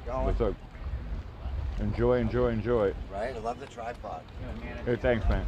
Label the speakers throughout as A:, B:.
A: going.
B: What's up? Enjoy, enjoy, enjoy.
A: Right? I love the tripod.
B: Hey, thanks, man.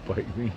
B: Bite me.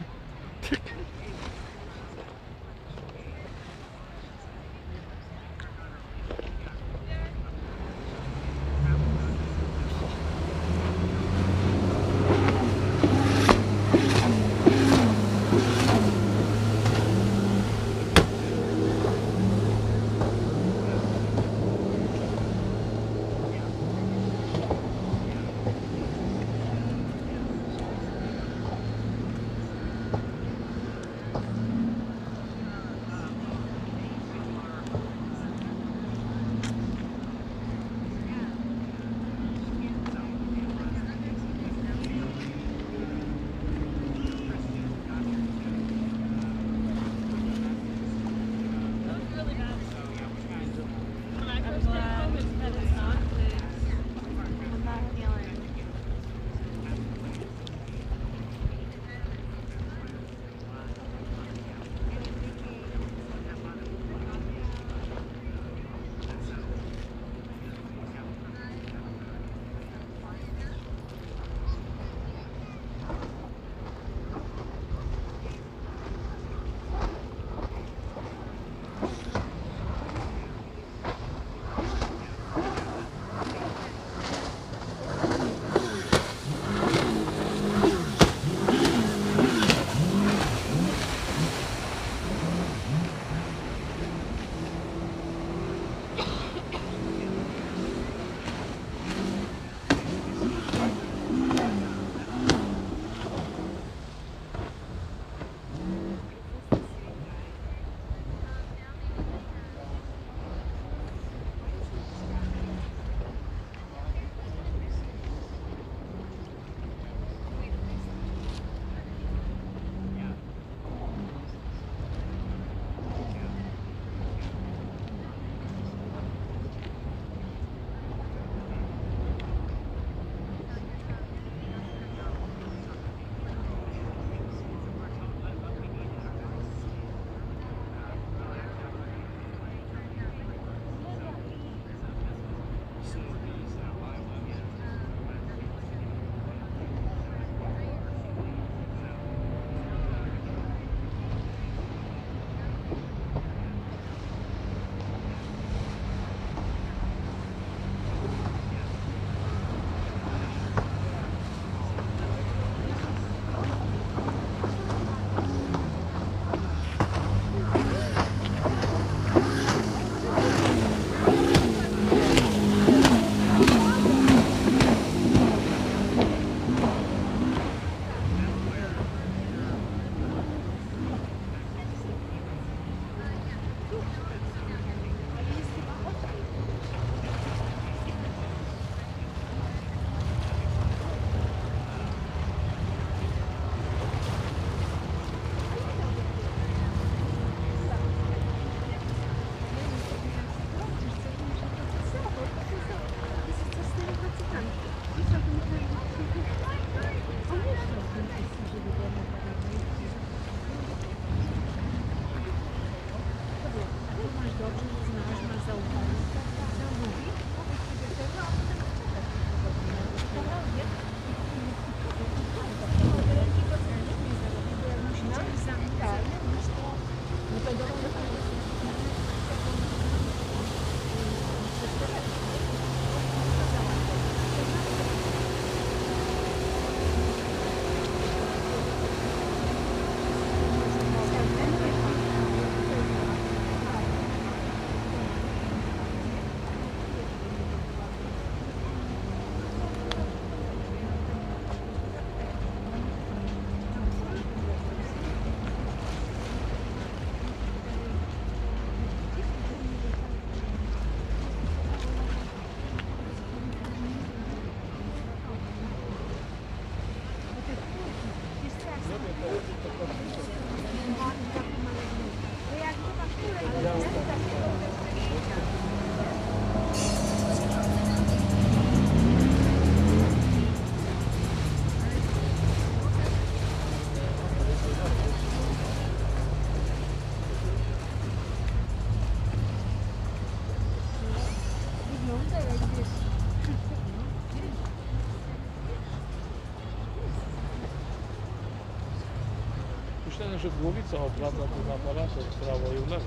A: myślę, że głowica obraca ten aparat w prawo i w lewo.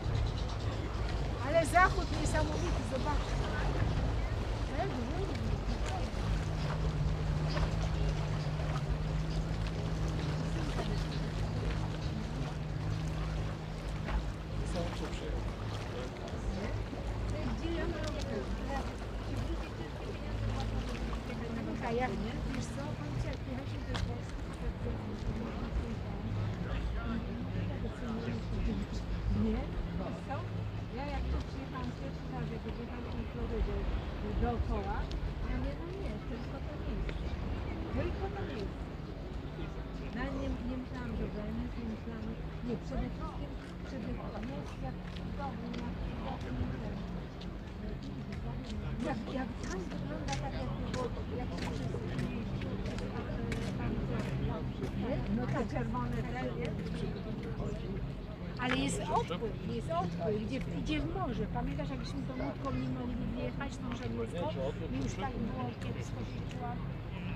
C: Ale zachód niesamowity, zobaczcie. Jak nie? Wiesz co, policja jak jechaliśmy do Polski, nie? Co? Ja jak tu przyjechałam pierwszy raz, jak wyjechaliśmy w Florydzie dookoła, ja mówię, no nie, tylko to miejsce. Tylko to miejsce. No nie myślałam, że Venice, nie myślałam, nie, przede wszystkim jak w domu, jak tam wygląda tak, jak było, jak się no te czerwone te, ale jest odpływ, idzie w morze. Pamiętasz, jakbyśmy tą łódką nie mogli wjechać, tą żaglówką i już tak było kiepsko się czułam,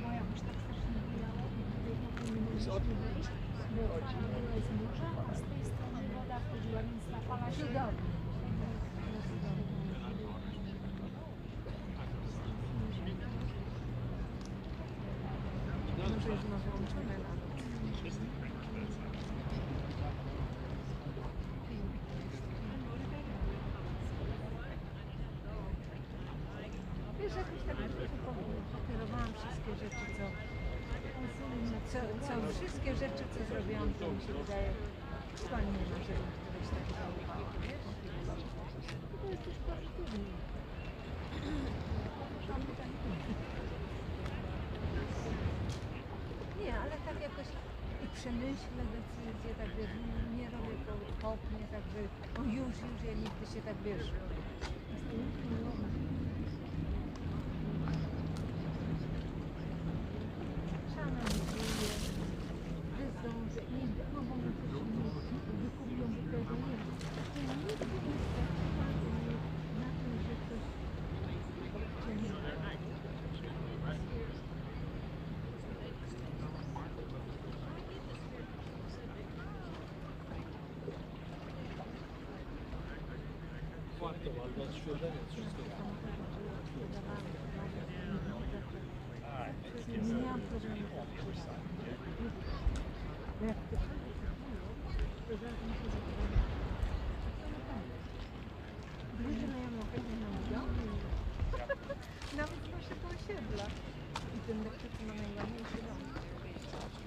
C: bo jakoś tak strasznie bijało i tutaj nie mogliśmy wyjść, było z morza, a z tej strony woda wchodziła, więc ta fala się dobrze. Może już ma wyłączone na noc. Wiesz, jakoś tak pokierowałam wszystkie rzeczy, wszystkie rzeczy, co zrobiłam, to mi się wydaje, chyba nie ma, żeby ktoś tak zaufał, wiesz? To jest też pozytywnie. Nie, ale tak jakoś i przemyślę decyzję, tak wiesz, nie robię to kopnie, tak że o już, ja nigdy się tak wiesz. Szanowuję, że zdążę i no bo my też wykupią tego nie wiem. To ja nigdy nie straciłam na tym, że coś cię
A: Warto, albo odświeżenie wszystko.
C: Nie miałam problemu. Jak ty Ludzie mają okazję na miliony. Nawet z naszego osiedla. I ten lekczycy ma najładniejszy dom.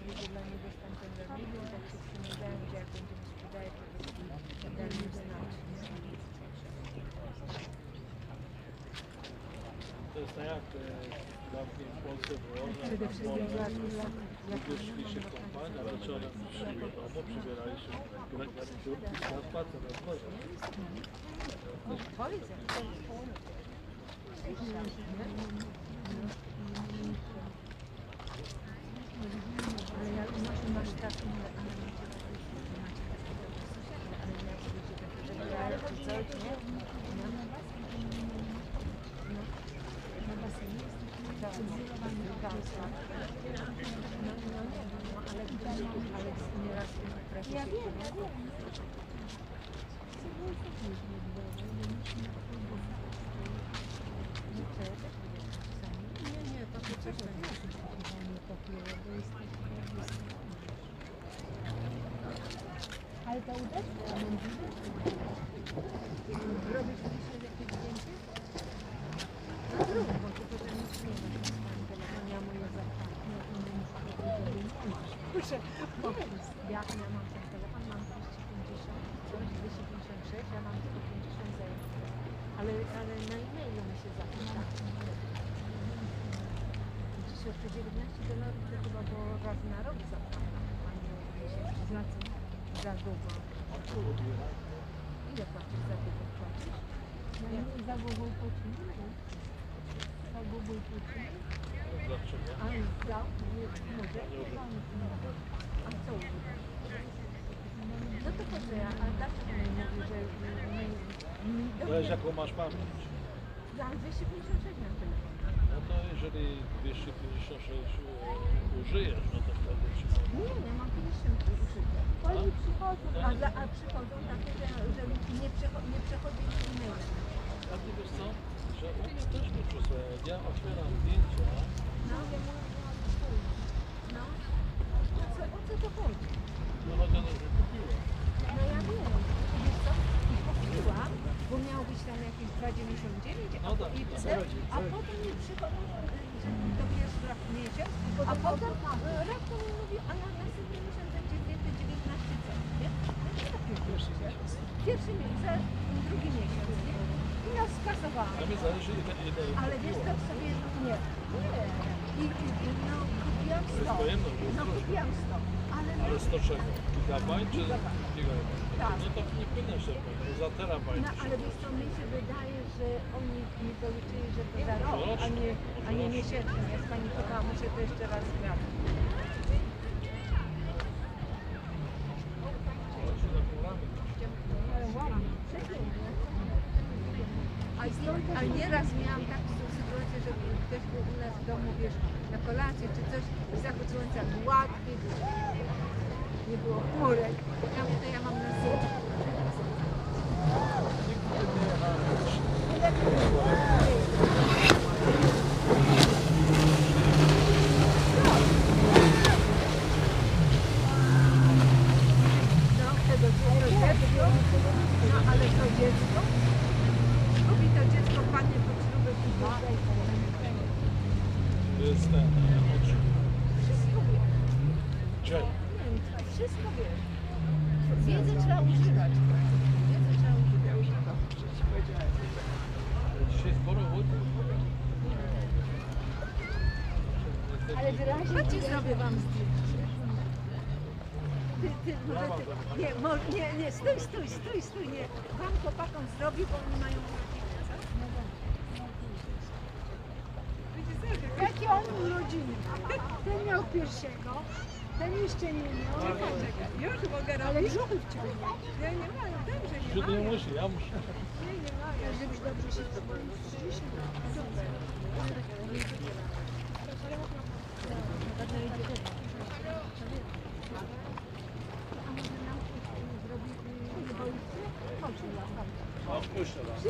C: Ludzie dla niego stamtąd zabili, tak się przymierzają, że jak będziemy sprzedać, to dali im znać.
A: To jest tak jak dawniej w Polsce było,
C: Przede wszystkim
A: ludzie szli się kąpać, a wieczorem szli do domu, przybierali się garniturki, na spacer, na dworze.
C: Ale jak masz taką, ale jak coś, nie? Na basenie jest izolowany basen. No nie wiem, ale nieraz imprezy. Ja wiem. Nie, to przecież to nie jest papierowe, jest ale to uderzło, a mam robisz dzisiaj jakieś zdjęcie? No zrób, bo to potem nic nie ma na swoim telefonie, a moje zapłatne, muszę popis. Ja mam ten telefon, mam 250, coś, 256, ja mam tylko 50 zajęć. Ale na e-mailu mi się zapisał. Dziś jeszcze $19 to chyba było raz na rok zapłacone, a nie miesięcznie za długo. Ile płacisz za długo płacisz? Ja za długo płacimy. Za długo płacimy.
A: Dlaczego?
C: A za może? A co używasz? No to po co ja? A dlaczego nie mówię, że
A: Zależy jaką masz pamięć.
C: Mam 256 na telefonie.
A: No to jeżeli 256 użyjesz, no to wtedy ci
C: Nie, nie mam 50 użyte. Oni przychodzą, a przychodzą takie, że nie przechodzili e-mailem.
A: A ty wiesz co? Że u mnie też nie przysłają. Jak ja otwieram zdjęcia,
C: No, no. O co to chodzi?
A: no chodzi o to, że kupiłem.
C: No ja wiem. Wiesz co? I kupiłam, bo miało być tam jakieś 2,99,
A: No tak,
C: a potem mi przychodzą, że to pierwszy raz w miesiąc, a potem raptem mi mówi, a na następny miesiąc będzie zdjęte 19 cent, nie? Pierwszy miesiąc, drugi miesiąc, nie? I nas skasowałam.
A: A mi zależy ile
C: Ale wiesz co sobie, nie. I no kupiłam 100. No kupiłam 100.
A: Ale 100 czego? Gigabajt czy gigabajt?
C: Tak.
A: No to nie powinno się być, bo za terabajt.
C: No ale wiesz co, mi się wydaje, że oni mi doliczyli, że to za rok, a nie miesięcznie. Ja spanikowałam, muszę to jeszcze raz sprawdzić. A nieraz miałam taką sytuację, że ktoś był u nas w domu, wiesz, na kolację czy coś, zachód słońca gładki, nie było chmurek. Ja mówię, to ja mam na zdjęciu. No, tego dziecko, no ale to dziecko, lubi to dziecko, padnie pod śrubę i
A: To jest ten, oczy.
C: wszystko wie.
A: Gdzie?
C: Wszystko wie. Wiedzy trzeba używać. Wiedzy trzeba używać.
A: Dzisiaj sporo łódź.
C: Ale wyraźnie chodźcie, zrobię wam zdjęcie. Nie, stój, nie. Wam chłopakom zrobię, bo oni mają urodziny, co? Jakie on urodziny? Ten miał pierwszego, ten jeszcze nie miał. Czekaj, już mogę robić. Ale brzuchy wciągnąć. Nie mają, dobrze, nie
A: Wśród nie
C: mają.
A: musi, ja muszę.
C: Nie mają. Żebyś dobrze się strzeliśmy. Super. A może nam zrobi boisko? Chodź,
A: No, puszczę raz.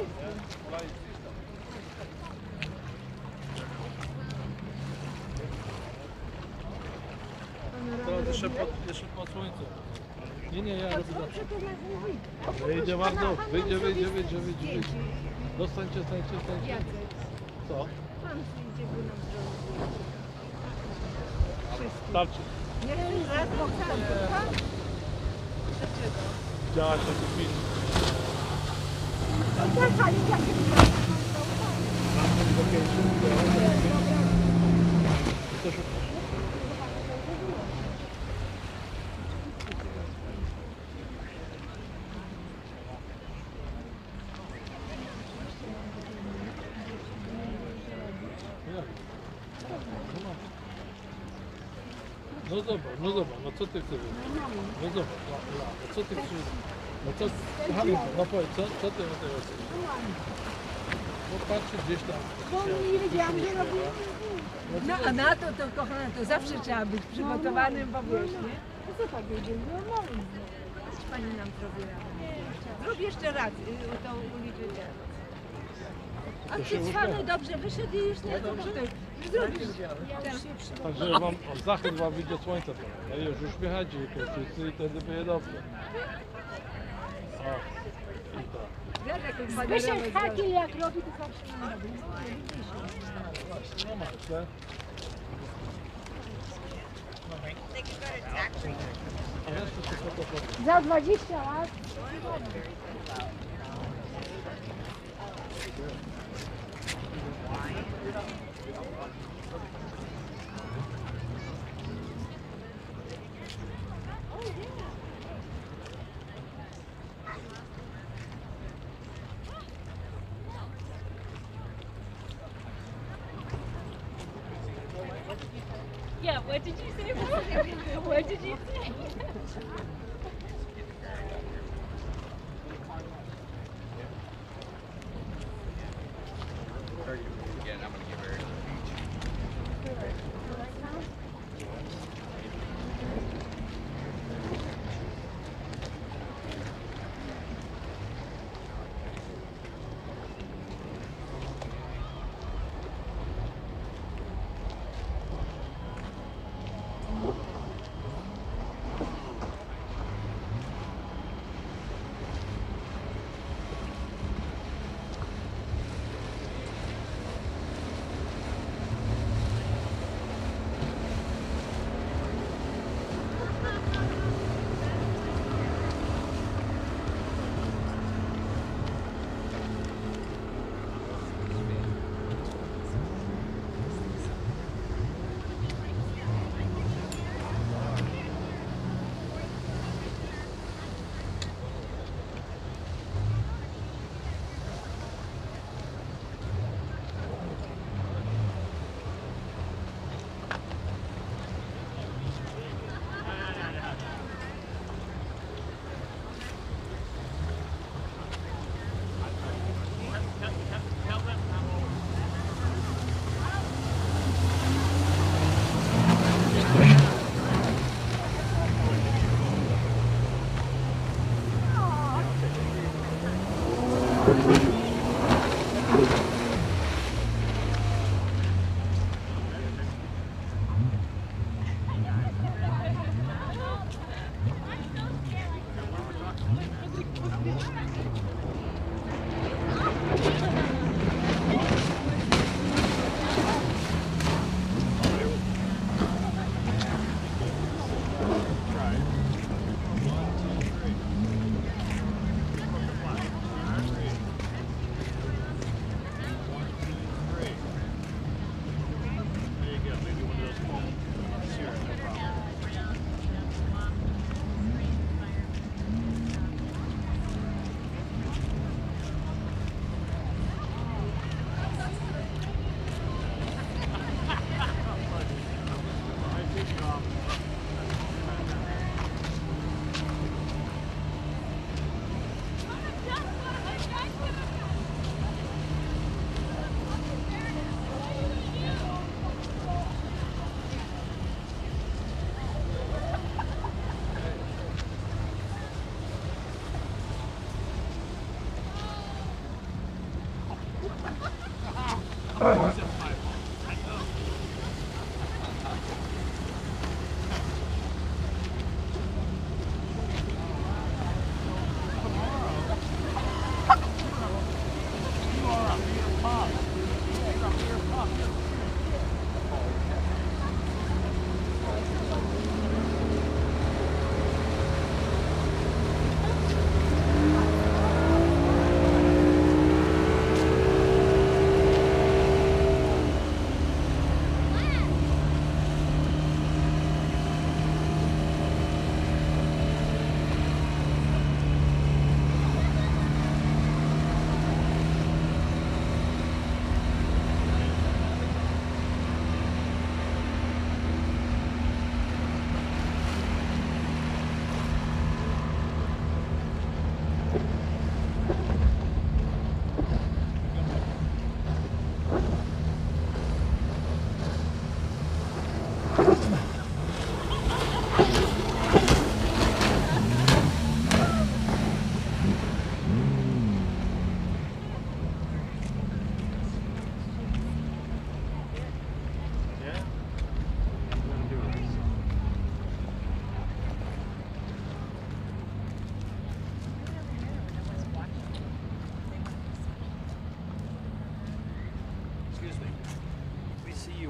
A: Teraz jeszcze pod słońcem. Nie, ja robię zawsze. Wyjdzie bardzo, wyjdzie. No stańcie. Co?
C: Pan przyjdzie, by nam zrobił.
A: Starczy.
C: Nie chcesz raz powtarzać, tak? Dlaczego?
A: Działać taki film.
C: No tak, ale jakie
A: To szukasz. No zobacz, no co ty chcesz? No zobacz, no co ty chcesz? No co, Halinko, no powiedz, co ty o tego chcesz? No patrzcie gdzieś tam.
C: Bo nie wiedziałam, że robię. No a na to, kochana, to zawsze trzeba być przygotowanym, bo wiesz, nie? No co tak wiedzieli? No pani nam zrobi raz. Zrób jeszcze raz, tą uliczę. A Krzyszwany dobrze wyszedł i już nie zrobisz.
A: Także wam zachód wam wyjdzie słońce. No i już uśmiechajcie się wszyscy i wtedy będzie dobrze. O, i tak.
C: Zbyszek taki jak robi, to zawsze nie robi.
A: No masz, tak? A resztę się fotografuję.
C: Za 20 lat.
D: Yeah, what did you say? What did you say?
E: Again, I'm gonna get married on the beach.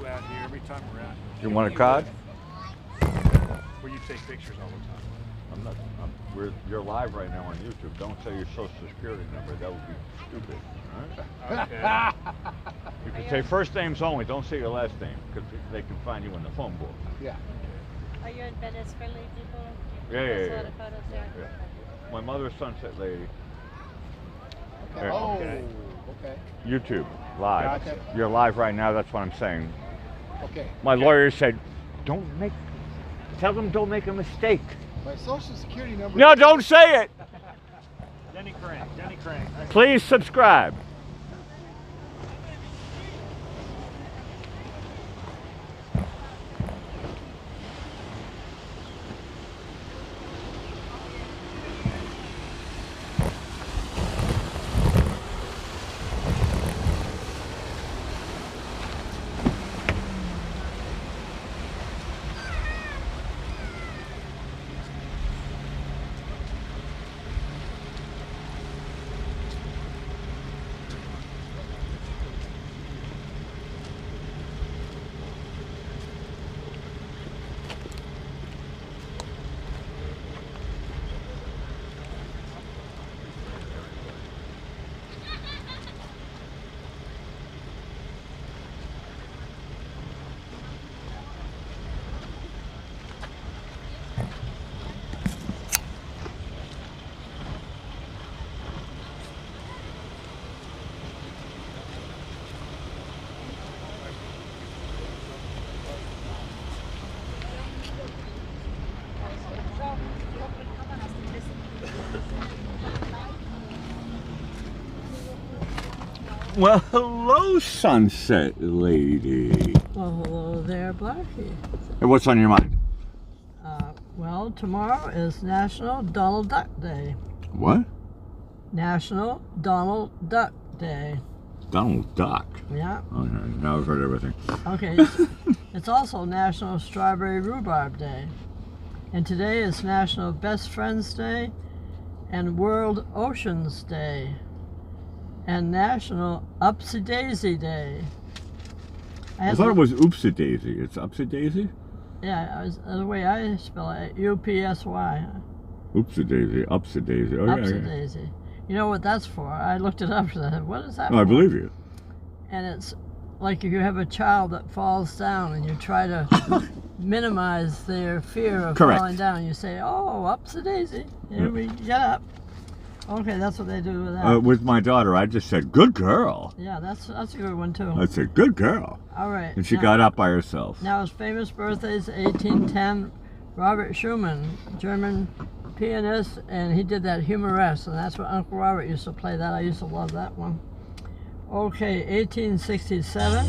E: Out here every time we're out.
B: You want a card?
E: Where you take pictures all the time.
B: I'm not. You're live right now on YouTube. Don't say your social security number. That would be stupid. All right?
E: Okay.
B: You can say first names only. Don't say your last name because they can find you in the phone book.
F: Yeah.
D: Are you in Venice friendly people?
B: Yeah,
D: There's
B: yeah,
D: a lot of photos there.
B: Yeah. My mother's Sunset Lady.
F: Okay.
B: Yeah.
F: Oh,
E: Okay.
F: okay.
B: YouTube live.
F: Gotcha.
B: You're live right now. That's what I'm saying.
F: Okay.
B: My lawyer said, tell them don't make a mistake.
F: My social security number.
B: No, don't say it.
E: Denny Crank. Denny Crank.
B: Please subscribe. Well, hello, Sunset Lady.
C: Well, hello there, Blackie.
B: And what's on your mind?
C: Well, tomorrow is National Donald Duck Day.
B: What?
C: National Donald Duck Day.
B: Donald Duck.
C: Yeah.
B: Oh, now I've heard everything.
C: Okay. It's also National Strawberry Rhubarb Day. And today is National Best Friends Day and World Oceans Day and National Upsy Daisy Day.
B: I thought it was Oopsie Daisy. It's Upsy Daisy?
C: Yeah, the way I spell it, U-P-S-Y.
B: Oopsie Daisy, Upsy Daisy. Oh,
C: Upsy Daisy. You know what that's for? I looked it up and I said, what is that for?
B: I believe you.
C: And it's like if you have a child that falls down and you try to minimize their fear of falling down, you say, oh, Upsy Daisy. Here we get up. Okay, that's what they do with that.
B: With my daughter, I just said, good girl.
C: Yeah, that's a good one too.
B: I said, good girl.
C: All right.
B: And she got up by herself.
C: Now his famous birthdays, 1810, Robert Schumann, German pianist, and he did that Humoresque, and that's what Uncle Robert used to play that. I used to love that one. Okay, 1867.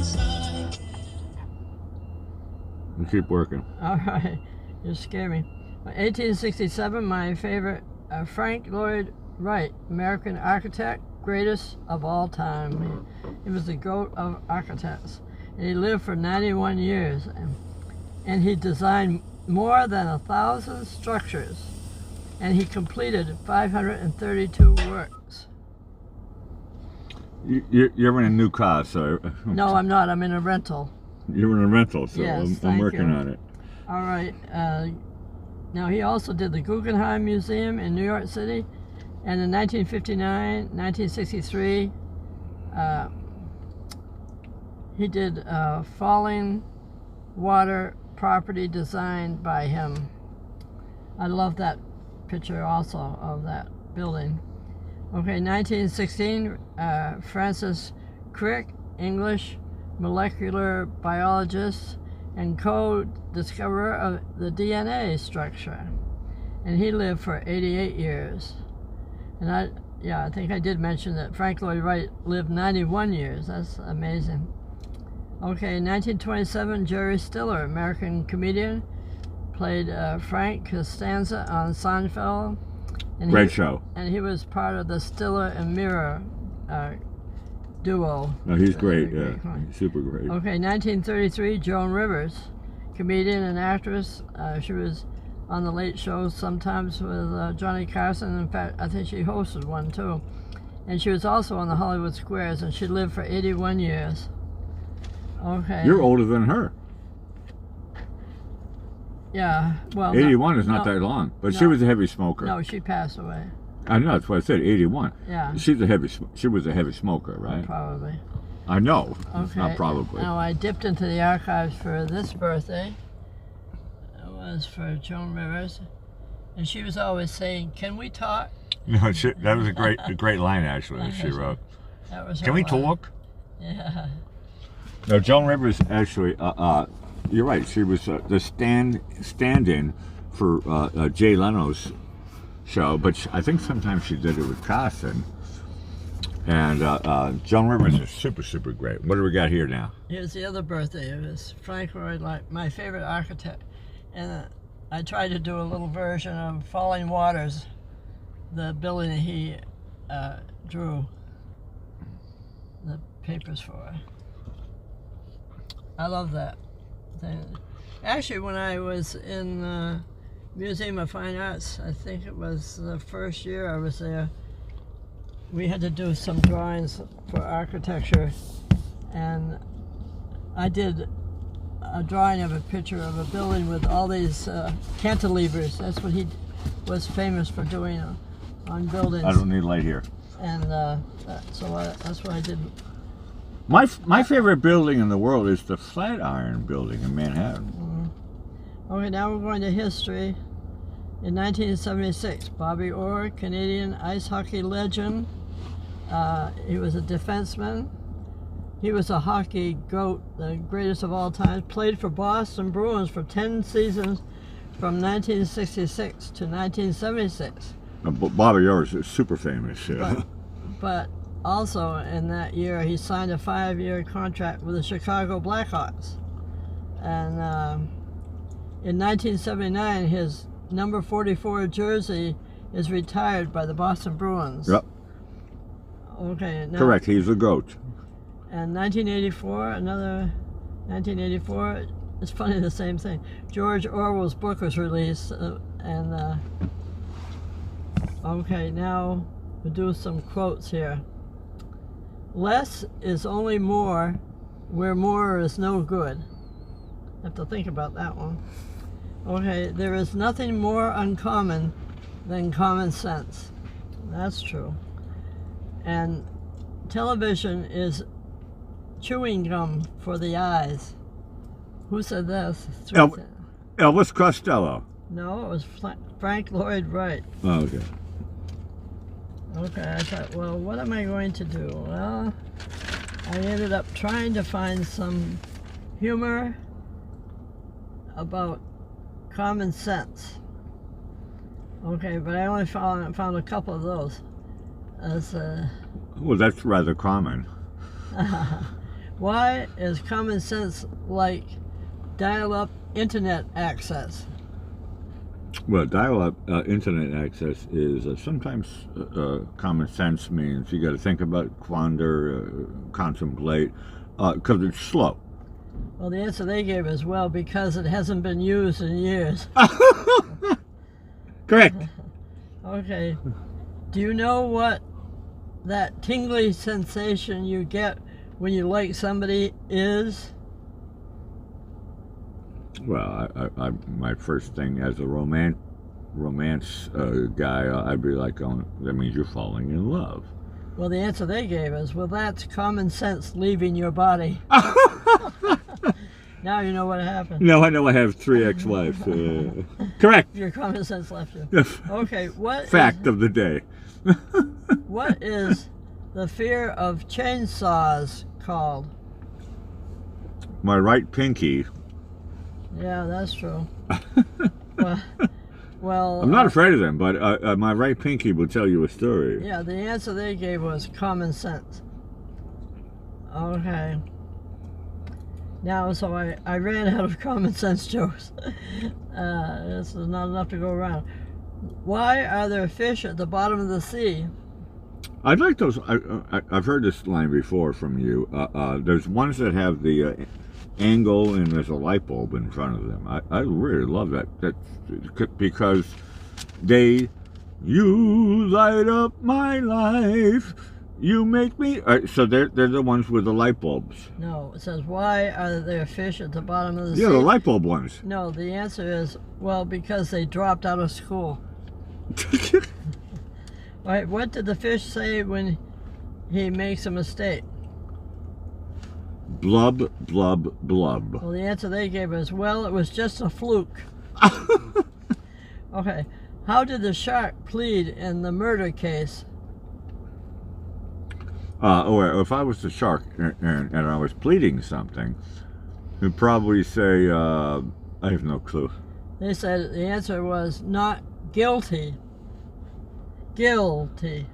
B: And keep working.
C: All right, you scare me. 1867, my favorite, Frank Lloyd Wright, American architect, greatest of all time. He was the GOAT of architects. And he lived for 91 years. And he designed more than 1,000 structures. And he completed 532 works.
B: You're in a new car, so...
C: No, I'm not. I'm in a rental.
B: You're in a rental, so
C: Yes,
B: I'm working
C: you.
B: on it.
C: All right. Now, he also did the Guggenheim Museum in New York City. And in 1959, 1963, he did falling water property designed by him. I love that picture also of that building. Okay, 1916, Francis Crick, English molecular biologist and co-discoverer of the DNA structure. And he lived for 88 years. And I think I did mention that Frank Lloyd Wright lived 91 years. That's amazing. Okay, 1927, Jerry Stiller, American comedian, played Frank Costanza on Seinfeld. And
B: Great show.
C: And he was part of the Stiller and Mirror duo.
B: No, he's great, yeah. He's super great.
C: Okay, 1933, Joan Rivers, comedian and actress. She was on the Late Show sometimes with Johnny Carson. In fact, I think she hosted one too. And she was also on the Hollywood Squares, and she lived for 81 years. Okay.
B: You're older than her.
C: Yeah, well...
B: 81 is not that long, but she was a heavy smoker.
C: No, she passed away.
B: I know, that's what I said, 81.
C: Yeah.
B: She was a heavy smoker, right?
C: Probably.
B: I know.
C: Okay.
B: Not probably.
C: Now, I dipped into the archives for this birthday. It was for Joan Rivers. And she was always saying, can we talk?
B: No, that was a great line, actually, she wrote.
C: That was her
B: Can we
C: line.
B: talk?
C: Yeah.
B: No, Joan Rivers actually, you're right, she was the stand-in for Jay Leno's show, but I think sometimes she did it with Carson. And Joan Rivers is super, super great. What do we got here now?
C: Here's the other birthday. It was Frank Lloyd Wright, my favorite architect. And I tried to do a little version of Falling Waters, the building that he drew the papers for. I love that thing. Actually, when I was in the Museum of Fine Arts, I think it was the first year I was there, we had to do some drawings for architecture, and I did a drawing of a picture of a building with all these cantilevers. That's what he was famous for doing on buildings.
B: I don't need light here.
C: And that's what I did.
B: My favorite building in the world is the Flatiron Building in Manhattan.
C: Okay, now we're going to history. In 1976, Bobby Orr, Canadian ice hockey legend. He was a defenseman. He was a hockey GOAT, the greatest of all time. Played for Boston Bruins for 10 seasons from 1966 to 1976.
B: Bobby Orr is super famous. Yeah.
C: But also in that year, he signed a 5-year contract with the Chicago Blackhawks. And in 1979, his number 44 jersey is retired by the Boston Bruins.
B: Yep.
C: Okay. Now,
B: correct, he's a GOAT.
C: And 1984, another 1984. It's funny, the same thing. George Orwell's book was released, okay, now we'll do some quotes here. Less is only more, where more is no good. Have to think about that one. Okay, there is nothing more uncommon than common sense. That's true. And television is chewing gum for the eyes. Who said this?
B: Elvis Costello.
C: No, it was Frank Lloyd Wright.
B: Oh, okay.
C: Okay, I thought, well, what am I going to do? Well, I ended up trying to find some humor about common sense. Okay, but I only found a couple of those.
B: Well, that's rather common.
C: Why is common sense like dial-up internet access?
B: Well, dial-up internet access is sometimes common sense means you got to think about, contemplate, because it's slow.
C: Well, the answer they gave is, well, because it hasn't been used in years.
B: Correct.
C: Okay. Do you know what that tingly sensation you get when you like somebody is?
B: Well, my first thing as a romance guy, I'd be like, oh, that means you're falling in love.
C: Well, the answer they gave is, well, that's common sense leaving your body. Now you know what happened.
B: No, I know I have 3 ex-wives. Correct.
C: Your common sense left you. Okay,
B: Fact of the day.
C: What is the fear of chainsaws called?
B: My right pinky.
C: Yeah, that's true. Well,
B: I'm not afraid of them, but my right pinky will tell you a story.
C: Yeah, the answer they gave was common sense. Okay. Now, so I ran out of common sense jokes. This is not enough to go around. Why are there fish at the bottom of the sea?
B: I'd like those. I've heard this line before from you. There's ones that have the angle and there's a light bulb in front of them. I really love that. Because you light up my life. You make me. So they're the ones with the light bulbs.
C: No, it says, why are there fish at the bottom of the sea?
B: Yeah, the light bulb ones.
C: No, the answer is, well, because they dropped out of school. Right, what did the fish say when he makes a mistake?
B: Blub, blub, blub.
C: Well, the answer they gave is, well, it was just a fluke. Okay, how did the shark plead in the murder case?
B: Or if I was the shark and I was pleading something, he'd probably say, I have no clue.
C: They said the answer was not guilty. Guilty.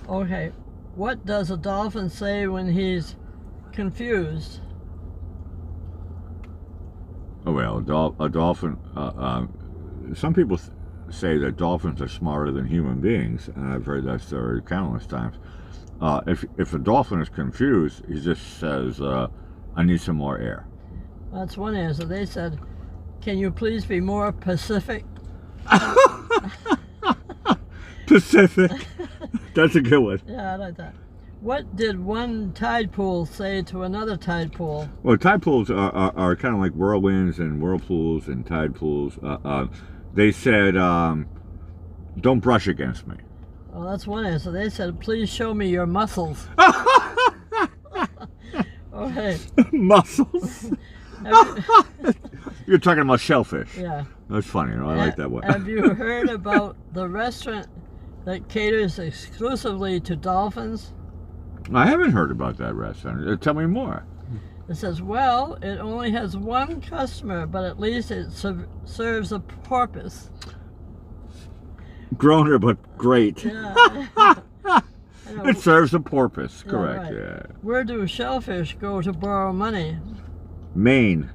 C: Okay, what does a dolphin say when he's confused?
B: Oh, well, a dolphin, some people say that dolphins are smarter than human beings, and I've heard that story countless times. If a dolphin is confused, he just says, I need some more air.
C: That's one answer. They said, can you please be more Pacific?
B: Pacific. That's a good one.
C: Yeah, I like that. What did one tide pool say to another tide pool?
B: Well, tide pools are kind of like whirlwinds and whirlpools and tide pools. They said, don't brush against me.
C: Well, that's one answer. They said, please show me your muscles. Okay.
B: Muscles? You're talking about shellfish.
C: Yeah.
B: That's funny. I like that one.
C: Have you heard about the restaurant that caters exclusively to dolphins?
B: I haven't heard about that restaurant. Tell me more.
C: It says, well, it only has one customer, but at least it serves a porpoise.
B: Groaner, but great.
C: Yeah.
B: It serves a porpoise,
C: Yeah,
B: correct.
C: right.
B: Yeah.
C: Where do shellfish go to borrow money?
B: Maine.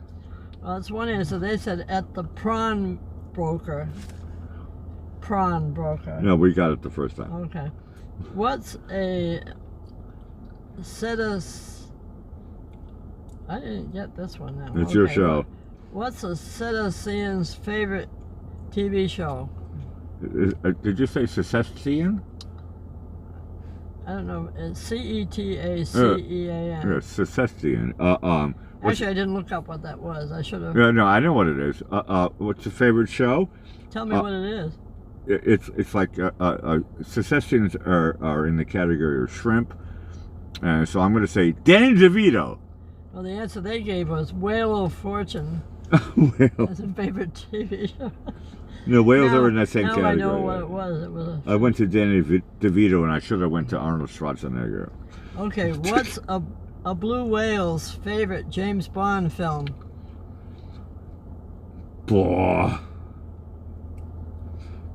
C: Well, that's one answer. They said at the prawn broker. Prawn broker.
B: No, we got it the first time.
C: Okay. What's a I didn't get this one now.
B: It's your show.
C: What's a citizen's favorite TV show?
B: Did you say Secession?
C: I don't know. It's Cetacean.
B: Yeah, Secession.
C: Actually, I didn't look up what that was. I should have.
B: Yeah, no, I know what it is. What's your favorite show?
C: Tell me what it is.
B: It's like Secessions are in the category of shrimp. So I'm going to say Danny DeVito.
C: Well, the answer they gave was Whale of Fortune.
B: Well,
C: That's a favorite TV show.
B: no, whales are in that same
C: now
B: category.
C: I know what it was. It was
B: I went to Danny DeVito, and I should have went to Arnold Schwarzenegger.
C: Okay, what's a blue whale's favorite James Bond film?
B: Boah.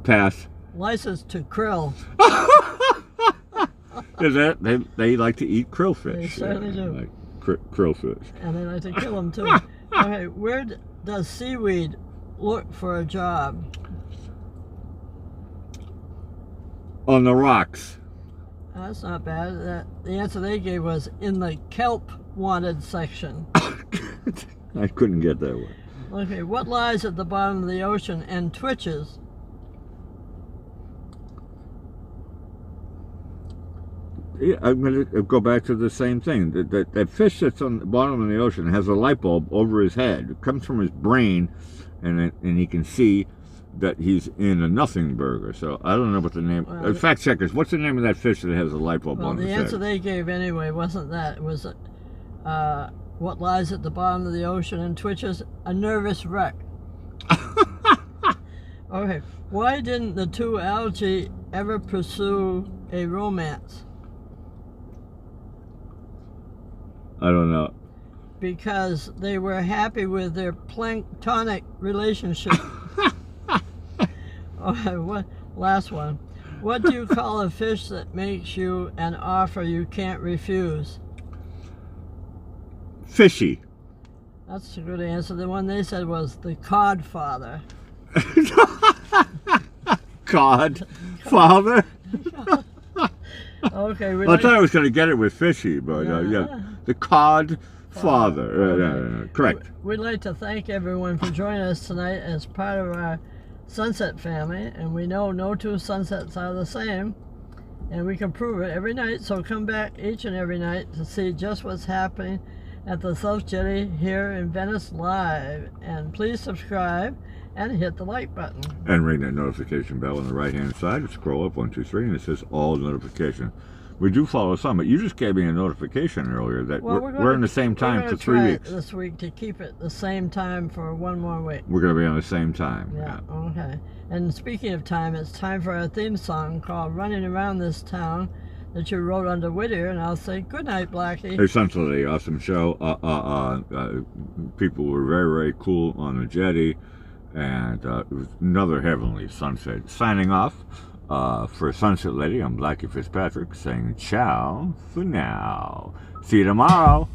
B: Pass.
C: License to Krill.
B: Is that they like to eat krillfish?
C: They certainly do.
B: Like krillfish.
C: And they like to kill them too. Okay, where does seaweed look for a job?
B: On the rocks.
C: That's not bad. The answer they gave was in the kelp wanted section.
B: I couldn't get that one.
C: Okay, what lies at the bottom of the ocean and twitches?
B: Yeah, I'm going to go back to the same thing. That fish that's on the bottom of the ocean has a light bulb over his head. It comes from his brain, and he can see that he's in a nothing burger. So I don't know what the name.
C: Well,
B: fact checkers, what's the name of that fish that has a light bulb on
C: the
B: his head?
C: answer they gave anyway wasn't that. It was what lies at the bottom of the ocean and twitches? A nervous wreck. Okay, why didn't the two algae ever pursue a romance?
B: I don't know.
C: Because they were happy with their planktonic relationship. Okay, last one. What do you call a fish that makes you an offer you can't refuse?
B: Fishy.
C: That's a good answer. The one they said was the cod father.
B: Cod father?
C: Okay,
B: I thought I was going to get it with fishy, but yeah. The cod father. Correct.
C: We'd like to thank everyone for joining us tonight as part of our sunset family, and we know no two sunsets are the same, and we can prove it every night, so come back each and every night to see just what's happening at the South Jetty here in Venice live. And please subscribe and hit the like button. And
B: ring that notification bell on the right hand side. Scroll up 1, 2, 3, and it says all notifications. We do follow some, but you just gave me a notification earlier that we're in the same time for 3 weeks.
C: This week to keep it the same time for 1 more week.
B: We're going to be on the same time.
C: Yeah, okay. And speaking of time, it's time for our theme song called Running Around This Town that you wrote under Whittier, and I'll say good night, Blackie.
B: Essentially, awesome show. People were very, very cool on the jetty, and it was another heavenly sunset. Signing off. For Sunset Lady, I'm Blackie Fitzpatrick saying ciao for now. See you tomorrow.